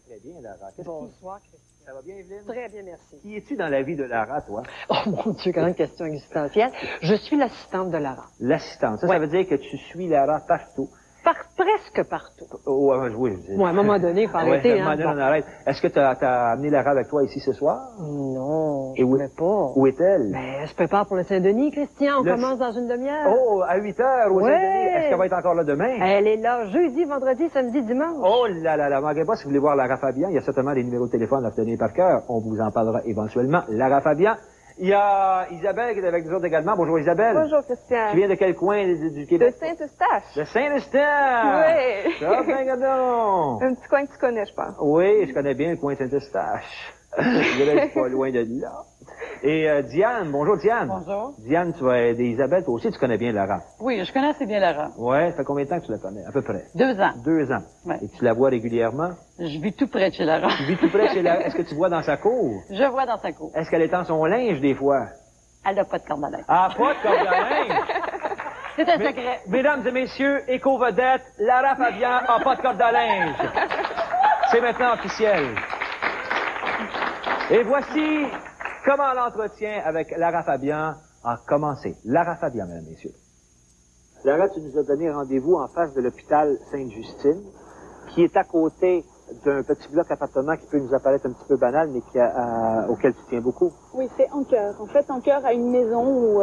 Très bien, Lara. Bonsoir, Christian. Ça va bien, Evelyne? Très bien, merci. Qui es-tu dans la vie de Lara, toi? Oh mon Dieu, grande question existentielle. Je suis l'assistante de Lara. L'assistante. Ça, Ouais. ça veut dire que tu suis Lara partout. Presque partout. Oh, oui. Bon, à un moment donné, il faut arrêter, à un moment donné, on arrête. Est-ce que tu as amené Lara avec toi ici ce soir? Non, Et je où- pouvais pas. Où est-elle? Mais elle se prépare pour le Saint-Denis, Christian. On Le- commence dans une demi-heure. Oh, à 8 heures au Ouais. Saint-Denis. Est-ce qu'elle va être encore là demain? Elle est là jeudi, vendredi, samedi, dimanche. Oh là, manquez pas si vous voulez voir Lara Fabian. Il y a certainement des numéros de téléphone à retenir par cœur. On vous en parlera éventuellement. Lara Fabian. Il y a Isabelle qui est avec nous autres également. Bonjour Isabelle. Bonjour, Christian. Tu viens de quel coin du De Québec? Saint-Eustache. De Saint-Eustache. Oui. Ça va bien, gadon. Un petit coin que tu connais, je pense. Oui, je connais bien le coin de Saint-Eustache. Je vais être pas loin de là. Et Diane, bonjour Diane. Bonjour. Diane, tu vas aider Isabelle, toi aussi tu connais bien Lara. Oui, je connais assez bien Lara. Ouais, ça fait combien de temps que tu la connais? À peu près. 2 ans. 2 ans. Ouais. Et tu la vois régulièrement? Je vis tout près de chez Lara. Tu vis tout près chez Lara. Est-ce que tu vois dans sa cour? Je vois dans sa cour. Est-ce qu'elle étend son linge des fois? Elle n'a pas de corde à linge. Ah, pas de corde à linge! C'est un secret. Mesdames et messieurs, éco-vedette, Lara Fabian a pas de corde à linge. C'est maintenant officiel. Et voici comment l'entretien avec Lara Fabian a commencé. Lara Fabian, mesdames et messieurs. Lara, tu nous as donné rendez-vous en face de l'hôpital Sainte-Justine, qui est à côté d'un petit bloc appartement qui peut nous apparaître un petit peu banal, mais auquel tu tiens beaucoup. Oui, c'est Ancoeur. En fait, Ancoeur a une maison où,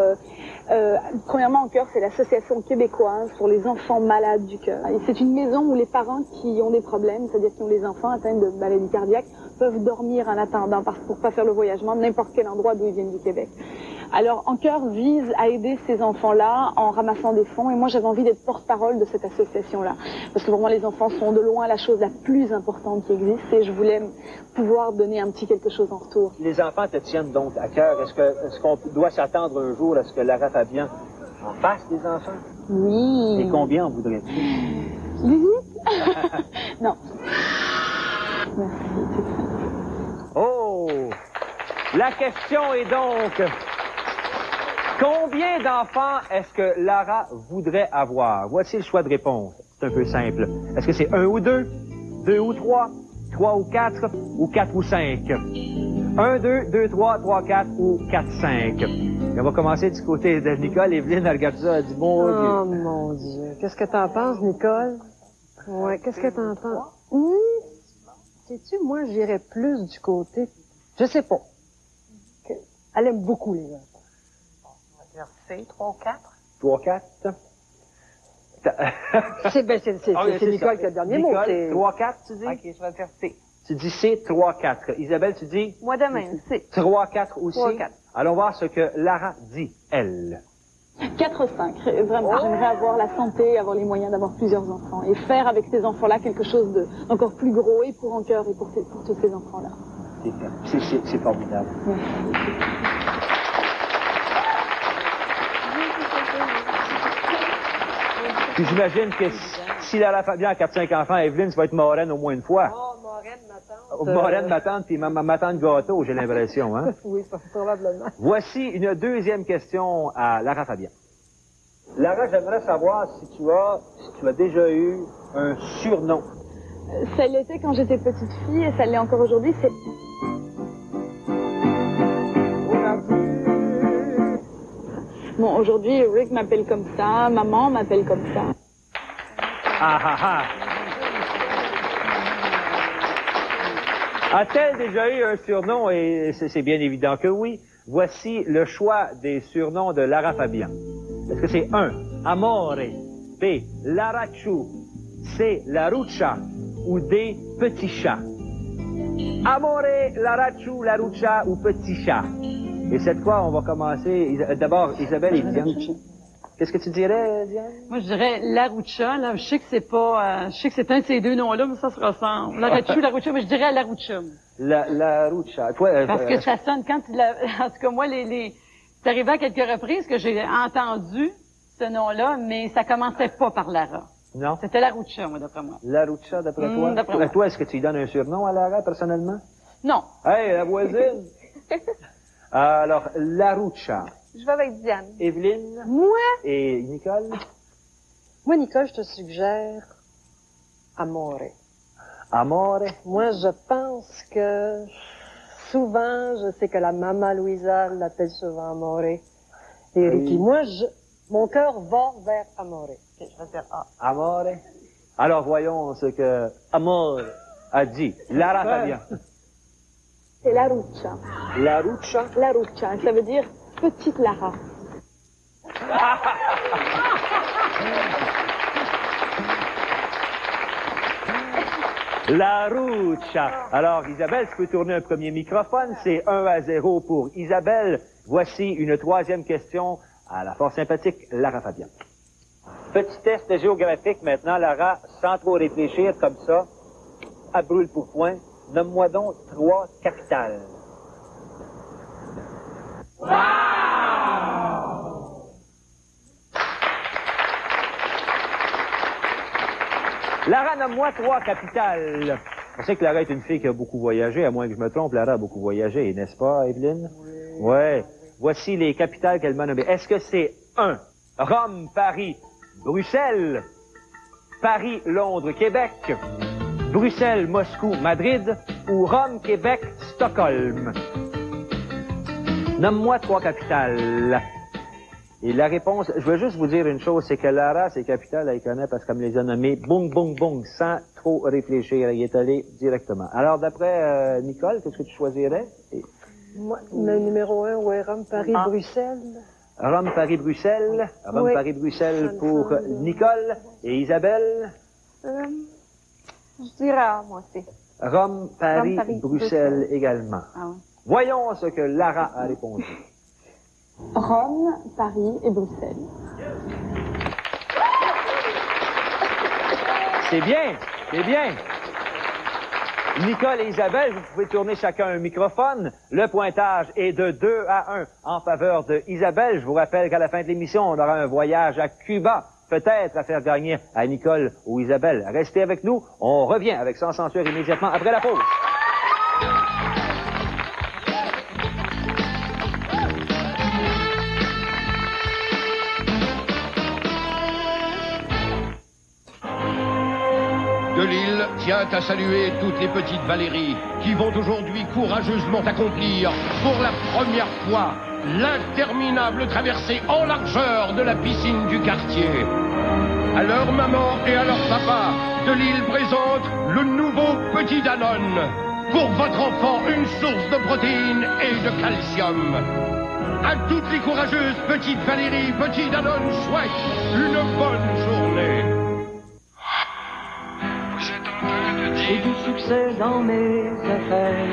premièrement, Ancoeur, c'est l'association québécoise pour les enfants malades du cœur. Et c'est une maison où les parents qui ont des problèmes, c'est-à-dire qui ont des enfants atteints de maladie cardiaque, peuvent dormir en attendant, pour pas faire le voyagement de n'importe quel endroit d'où ils viennent du Québec. Alors, Ancoeur vise à aider ces enfants-là en ramassant des fonds, et moi, j'avais envie d'être porte-parole de cette association-là. Parce que pour moi, les enfants sont de loin la chose la plus importante qui existe, et je voulais pouvoir donner un petit quelque chose en retour. Les enfants te tiennent donc à cœur. Est-ce qu'on doit s'attendre un jour à ce que Lara Fabian en fasse des enfants? Oui. Et combien en voudrais-tu? Non. Merci. Oh! La question est donc, combien d'enfants est-ce que Lara voudrait avoir? Voici le choix de réponse. C'est un peu simple. Est-ce que c'est 1 ou 2, 2 ou 3, 3 ou 4, ou 4 ou 5? 1, 2, 2, 3, 3, 4 ou 4, 5. Et on va commencer du côté de Nicole. Evelyne, elle regarde ça, elle dit, mon Dieu. Oh mon Dieu. Qu'est-ce que t'en penses, Nicole? Ouais, qu'est-ce que t'en penses? Sais-tu, moi, j'irais plus du côté... Je sais pas. Elle aime beaucoup les enfants. On va dire C, 3 ou 4. 3, 4. C'est Nicole qui a le dernier mot. Nicole, 3, 4, tu dis? OK, je vais dire C. Tu dis C, 3, 4. Isabelle, tu dis? Moi de même, c'est 3, 4 aussi? 3, 4. Allons voir ce que Lara dit, elle. 4 ou 5. Vraiment, j'aimerais avoir la santé, avoir les moyens d'avoir plusieurs enfants et faire avec ces enfants-là quelque chose d'encore plus gros et pour Ancoeur et pour tous ces enfants-là. C'est formidable. Puis j'imagine que si Lara Fabian a 4-5 enfants, Evelyne, tu vas être moraine au moins une fois. Oh, Maureen, ma tante. Moraine, ma tante, puis ma tante gâteau, j'ai l'impression, hein? Oui, probablement. Voici une deuxième question à Lara Fabian. Lara, j'aimerais savoir si tu as déjà eu un surnom. Ça l'était quand j'étais petite fille et ça l'est encore aujourd'hui, c'est... Bon, aujourd'hui, Rick m'appelle comme ça, maman m'appelle comme ça. A-t-elle déjà eu un surnom? Et c'est bien évident que oui. Voici le choix des surnoms de Lara Fabian. Est-ce que c'est 1, Amore, B, Larachu, C, Larucha ou D, Petit Chat? Amore, Larachu, Larucha ou Petit Chat? Et cette fois, on va commencer. D'abord, Isabelle et Diane. Qu'est-ce que tu dirais, Diane? Moi, je dirais Laroucha. Là, je sais que c'est pas, je sais que c'est un de ces deux noms-là, mais ça se ressemble. Laroucha, mais je dirais Laroucha. Larucha. Toi, Parce que ça sonne quand en tout cas, moi, c'est arrivé à quelques reprises que j'ai entendu ce nom-là, mais ça commençait pas par Lara. Non? C'était Laroucha, moi, d'après moi. Larucha, d'après toi? d'après moi. Toi, est-ce que tu lui donnes un surnom à Lara, personnellement? Non. Hey, la voisine! Alors, Larucha. Je vais avec Diane. Evelyne? Moi? Et Nicole? Moi, Nicole, je te suggère Amore. Amore? Moi, je pense que souvent, je sais que la Mama Louisa l'appelle souvent Amore. Et Ricky, moi, mon cœur va vers Amore. Okay, je vais dire A. Amore? Alors, voyons ce que Amore a dit. Lara Fabian. C'est la ruccia. La ruccia? La ruccia, ça veut dire petite Lara. La ruccia. Alors, Isabelle, tu peux tourner un premier microphone. C'est 1-0 pour Isabelle. Voici une troisième question à la fort sympathique Lara Fabian. Petit test géographique maintenant, Lara, sans trop réfléchir comme ça, à brûle pour point. Nomme-moi donc 3 capitales. Lara, nomme-moi 3 capitales. On sait que Lara est une fille qui a beaucoup voyagé, à moins que je me trompe, Lara a beaucoup voyagé, n'est-ce pas, Evelyne? Oui. Ouais. Voici les capitales qu'elle m'a nommées. Est-ce que c'est 1, Rome, Paris, Bruxelles, Paris, Londres, Québec, Bruxelles, Moscou, Madrid, ou Rome, Québec, Stockholm? Nomme-moi 3 capitales. Et la réponse, je veux juste vous dire une chose, c'est que Lara, ses capitales, elle connaît parce qu'elle me les a nommées boum, boum, boum, sans trop réfléchir. Elle y est allée directement. Alors, d'après Nicole, qu'est-ce que tu choisirais? Moi, le numéro 1, ouais, Rome, Paris, Bruxelles. Rome, Paris, Bruxelles. Rome, oui. Paris, Bruxelles pour Nicole. Et Isabelle? Je dirais moi aussi. Rome, Paris, Bruxelles également. Ah oui. Voyons ce que Lara a répondu. Rome, Paris et Bruxelles. C'est bien, c'est bien. Nicole et Isabelle, vous pouvez tourner chacun un microphone. Le pointage est de 2-1 en faveur de Isabelle. Je vous rappelle qu'à la fin de l'émission, on aura un voyage à Cuba, peut-être à faire gagner à Nicole ou Isabelle. Restez avec nous, on revient avec Sans Censure immédiatement après la pause. Delille tient à saluer toutes les petites Valéries qui vont aujourd'hui courageusement accomplir pour la première fois l'interminable traversée en largeur de la piscine du quartier. À leur maman et à leur papa, Delille présente le nouveau Petit Danone. Pour votre enfant, une source de protéines et de calcium. À toutes les courageuses petites Valéries, Petit Danone souhaite une bonne journée. J'ai du succès dans mes affaires.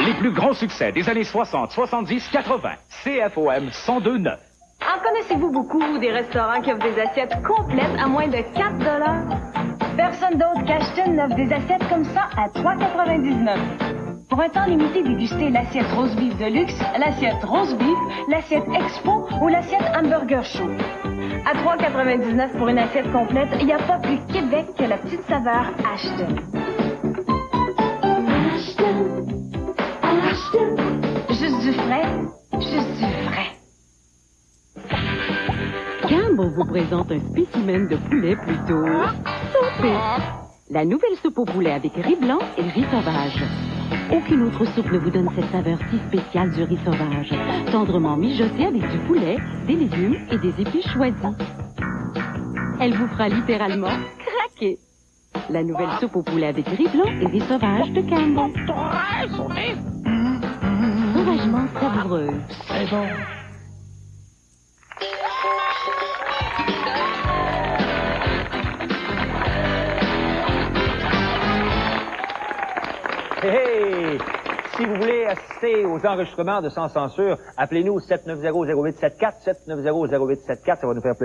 Les plus grands succès des années 60, 70, 80. CFOM 102.9. En connaissez-vous beaucoup des restaurants qui offrent des assiettes complètes à moins de 4 $? Personne d'autre qu'Ashton offre des assiettes comme ça à 3,99 $. Pour un temps limité, dégustez l'assiette rose beef de luxe, l'assiette rose beef, l'assiette expo ou l'assiette hamburger chaud. À 3,99 $ pour une assiette complète, il n'y a pas plus Québec que la petite saveur Ashton. Ashton. Juste du frais, juste du vrai. Campbell vous présente un spécimen de poulet plutôt sauté. La nouvelle soupe au poulet avec riz blanc et riz sauvage. Aucune autre soupe ne vous donne cette saveur si spéciale du riz sauvage. Tendrement mijoté avec du poulet, des légumes et des épices choisies. Elle vous fera littéralement craquer. La nouvelle soupe au poulet avec riz blanc et riz sauvage de Campbell. Sauvagement savoureuse. C'est bon. Hey! Si vous voulez assister aux enregistrements de Sans Censure, appelez-nous au 790-0874, 790-0874, ça va nous faire plaisir.